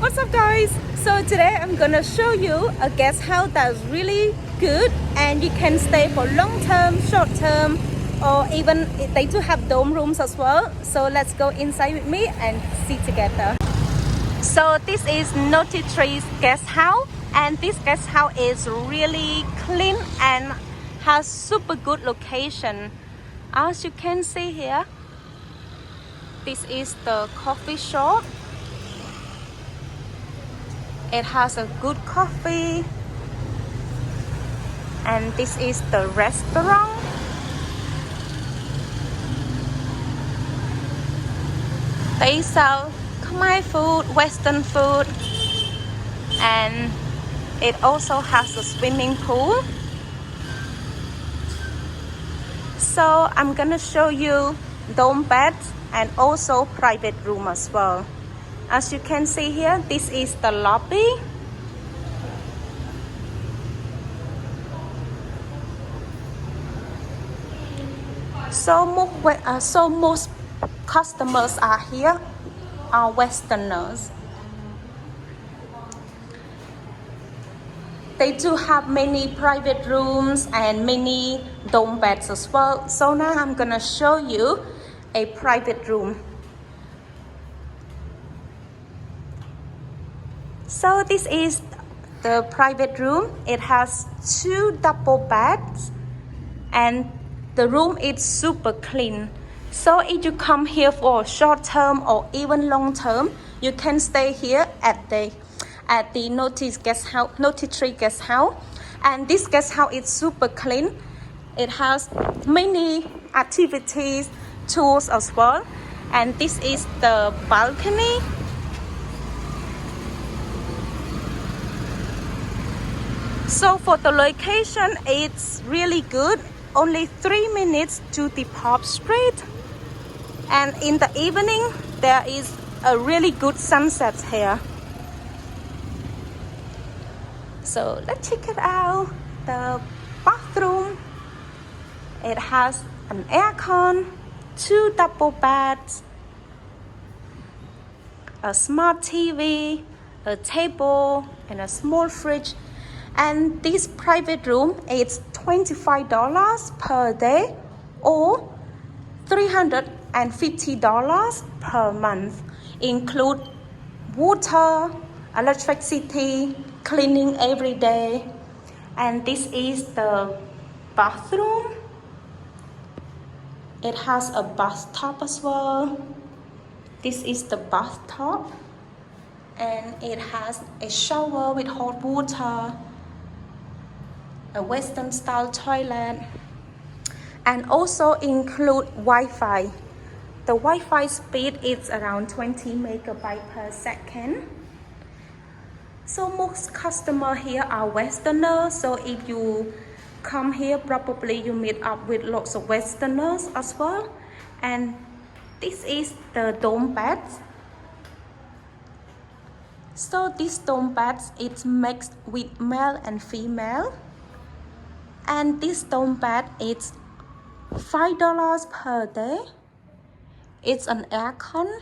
What's up guys? So today I'm gonna show you a guest house that's really good and you can stay for long term, short term, or even they do have dome rooms as well. So let's go inside with me and see together. So this is Naughty Tree's guest house, and this guest house is really clean and has super good location. As you can see here, this is the coffee shop. It has a good coffee, and this is the restaurant. They sell Khmer food, Western food, and it also has a swimming pool. So I'm gonna show you dome beds and also private room as well. As you can see here, this is the lobby. So most customers are here are Westerners. They do have many private rooms and many dome beds as well. So now I'm gonna show you a private room. So this is the private room. It has 2 double beds and the room is super clean. So if you come here for short term or even long term, you can stay here at the Naughty Tree guest house. And this guest house is super clean. It has many activities, tools as well. And this is the balcony. So for the location, it's really good. Only 3 minutes to the pop street. And in the evening, there is a really good sunset here. So let's check it out. The bathroom. It has an aircon, 2 double beds, a smart TV, a table, and a small fridge. And this private room is $25 per day or $350 per month. Include water, electricity, cleaning every day. And this is the bathroom. It has a bathtub as well. This is the bathtub. And it has a shower with hot water, a Western style toilet, and also include Wi-Fi. The Wi-Fi speed is around 20 megabytes per second. So most customers here are Westerners. So if you come here, probably you meet up with lots of Westerners as well. And this is the dome bed. So this dome bed is mixed with male and female. And this dome bed is $5 per day. It's an aircon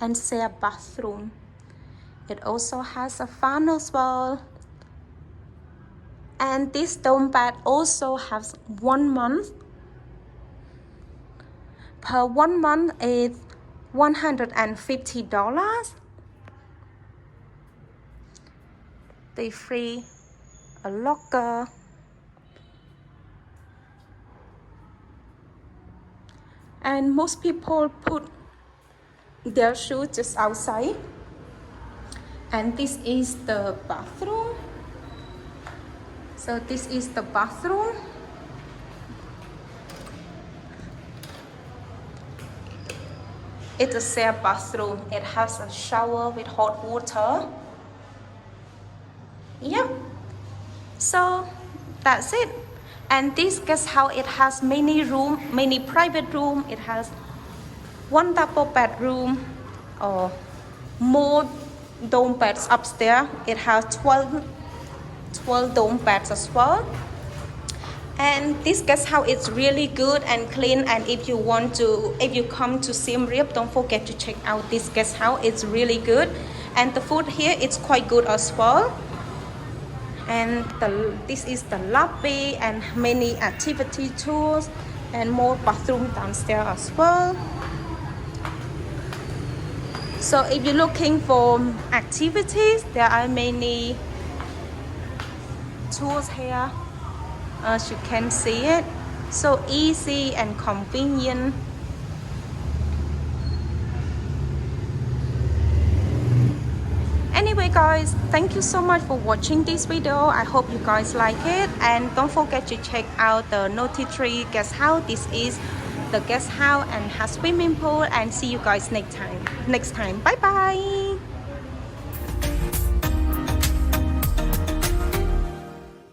and share bathroom. It also has a fan as well. And this dome bed also has 1 month. Per 1 month is $150. They free a locker. And most people put their shoes just outside. And this is the bathroom. So this is the bathroom. It's a shared bathroom. It has a shower with hot water. Yeah. So that's it. And this guest house, it has many private room. It has 1 double bedroom or more dome beds upstairs. It has 12 dome beds as well. And this guest house is really good and clean. And if you come to Siem Reap, don't forget to check out this guest house. It's really good. And the food here it's quite good as well. And this is the lobby and many activity tours and more bathroom downstairs as well. So if you're looking for activities, there are many tours here, as you can see it. So easy and convenient. Anyway guys, thank you so much for watching this video. I hope you guys like it, and don't forget to check out the Noti Tree guest house. This is the guest house and has swimming pool, and see you guys next time. Bye bye.